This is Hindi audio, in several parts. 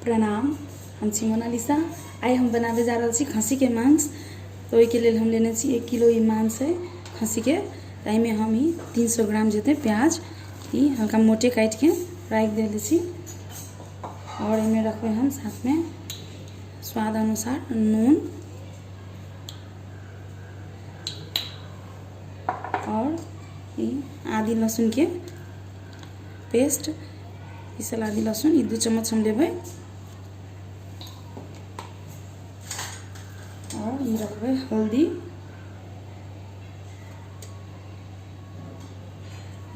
प्रणाम। हम छी मोनालिसा। आई हम बनावे जा रहा छी खस्सी के मांस। तो ओहि के लिए हम लेने छी 1 किलो मांस है खस्सी के। में हम 300 ग्राम जते प्याज हल्का मोटे काट के राख देले छी। और इनमें रखबे हम साथ में स्वाद अनुसार नून और आदि लहसुन के पेस्ट। पीसल आदि लहसुन 2 चम्मच हम लेबै। और ये रखबे हल्दी,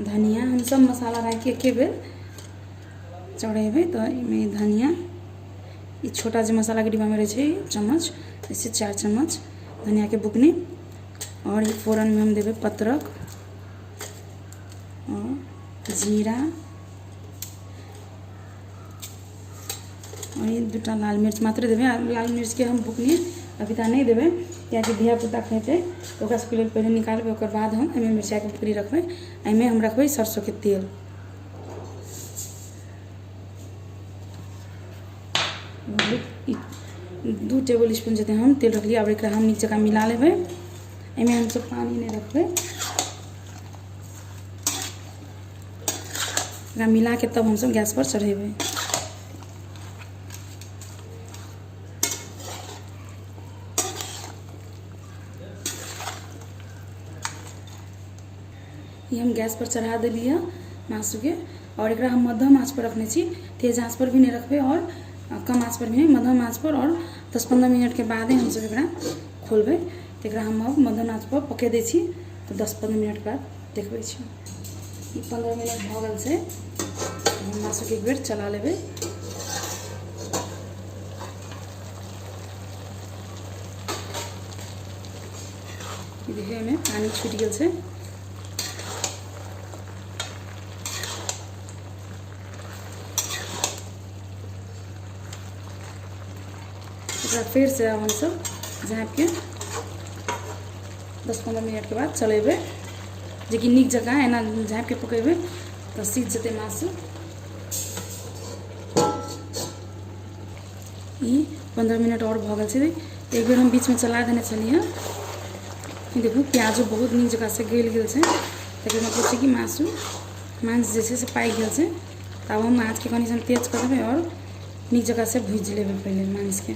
धनिया। हम सब मसाला राख के एके बेर चढ़ेबे। तो इमें धनिया ये छोटा जो मसाला के डिब्बा में रहे चम्मच, इससे 4 चम्मच धनिया के बुकनी। और ये फोरन में हम देवे पत्रक और जीरा और ये 2टा लाल मिर्च मात्र देवे। लाल मिर्च के हम बुकनी अभी तक नहीं देवे, क्या कि धिया पुता खेते तो पहले निकालबे। ओकर बाद हम एमे मिर्चा के बुकनी रखबे। एमे हम रखबे सरसों के तेल। 2 टेबल स्पून जते हम तेल रख लिया। अब एक हम नीक जगह मिला लेबे। एमे हम सब पानी नहीं रखबे। मिला के तब हम सब गैस पर चढ़ेबे। ये हम गैस पर चढ़ा दिलिए मासू के। और एक हम मध्यम आँच पर रखने छी। तेज आँच पर भी नहीं रखबे और कम आँच पर भी नहीं, मध्यम आँच पर। और 10-15 मिनट के बाद हम सब एकरा खोलबे। तो एकरा हम अब मध्यम आँच पर पके दै छी। तो 10-15 मिनट के बाद देखबे छी। 15 मिनट भ गेल छै। हम मासू के एक बेर चला लेबे। देखिए में पानी छूट गेल छै। फिर से हम सब झाँप के 10-15 मिनट के बाद चलेबे। जे कि नीक जगह एना झाँप के पकेबे तो सीझ जते मासू। 15 मिनट और भ गेल छै। एक बेर हम बीच में चला देने छलिए। देखू प्याजो बहुत नीक जगह से गल गेल छै। तकर मतलब छै कि मांस जे छै से पाकि गेल छै। तब हम आँच के कनी तेज कर देबे और नीक जगह से भूज लेबे पहले मांस के।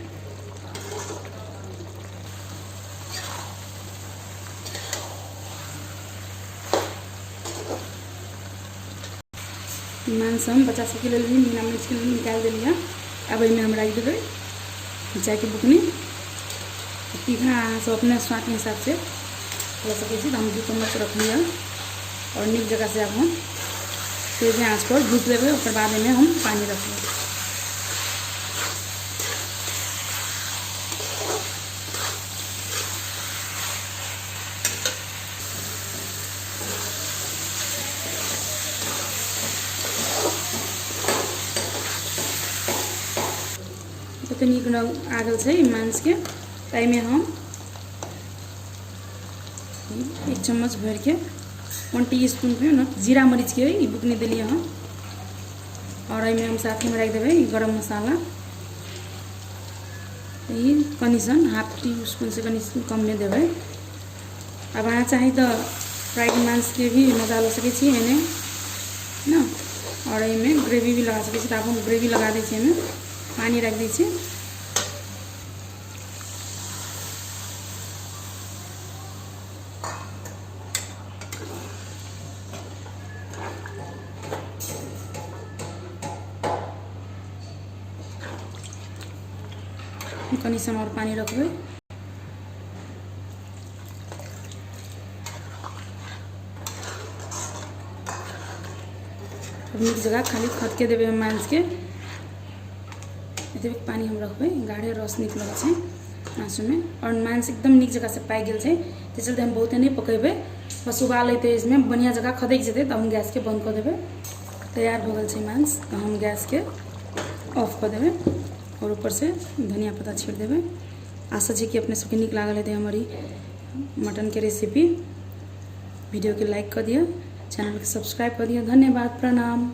मांस हम 50 किलो मीना मिर्च के निकाल दिलिए। अब इनमें हम रख देवे मिर्चा के बुकनी। तीखा सब अपने स्वाद के हिसाब से हो सके। हम 2 चम्मच रख लिया। और नीक जगह से अब हम तेज आँच पर भूज लेवे। और बाद में हम पानी रख लेंगे। तो नीक आ गल छै मांस के। में हम 1 चम्मच भर के 1 टीस्पून पे जीरा मरीच के बुकनी दिलिए हम। और में हम साथ में रख देवे गरम मसाला। कनी सन 1/2 टीस्पून से कनी कम में देवे। अब अहाँ चाहे तो फ्राइड मांस के भी मजा ले सके छी एने ना। और में ग्रेवी भी लगा सके छी। अब हम ग्रेवी लगा दै छी। पानी रख दी छी। कनी सन और पानी रखबे। नीक जगह खाली खदके देवे मांस के। एतबे पानी हम रखबे। गाढ़े रस निकल छै मासू में। और मांस एकदम नीक जगह से पाक गेल छै। तो चलते हम बहुते नहीं पकेबे। बस उबाल लेते इसमें बढ़िया जगह खदक जेते। तब हम गैस के बंद कर देवे। तैयार हो गल छै मांस। तो हम गैस के ऑफ कर देवे। और ऊपर से धनिया पत्ता छीट देवे। आशा है कि अपने सबके नीक लागल है हमारी मटन के रेसिपी। वीडियो के लाइक कर दिया, चैनल के सब्सक्राइब कर दिया। धन्यवाद, प्रणाम।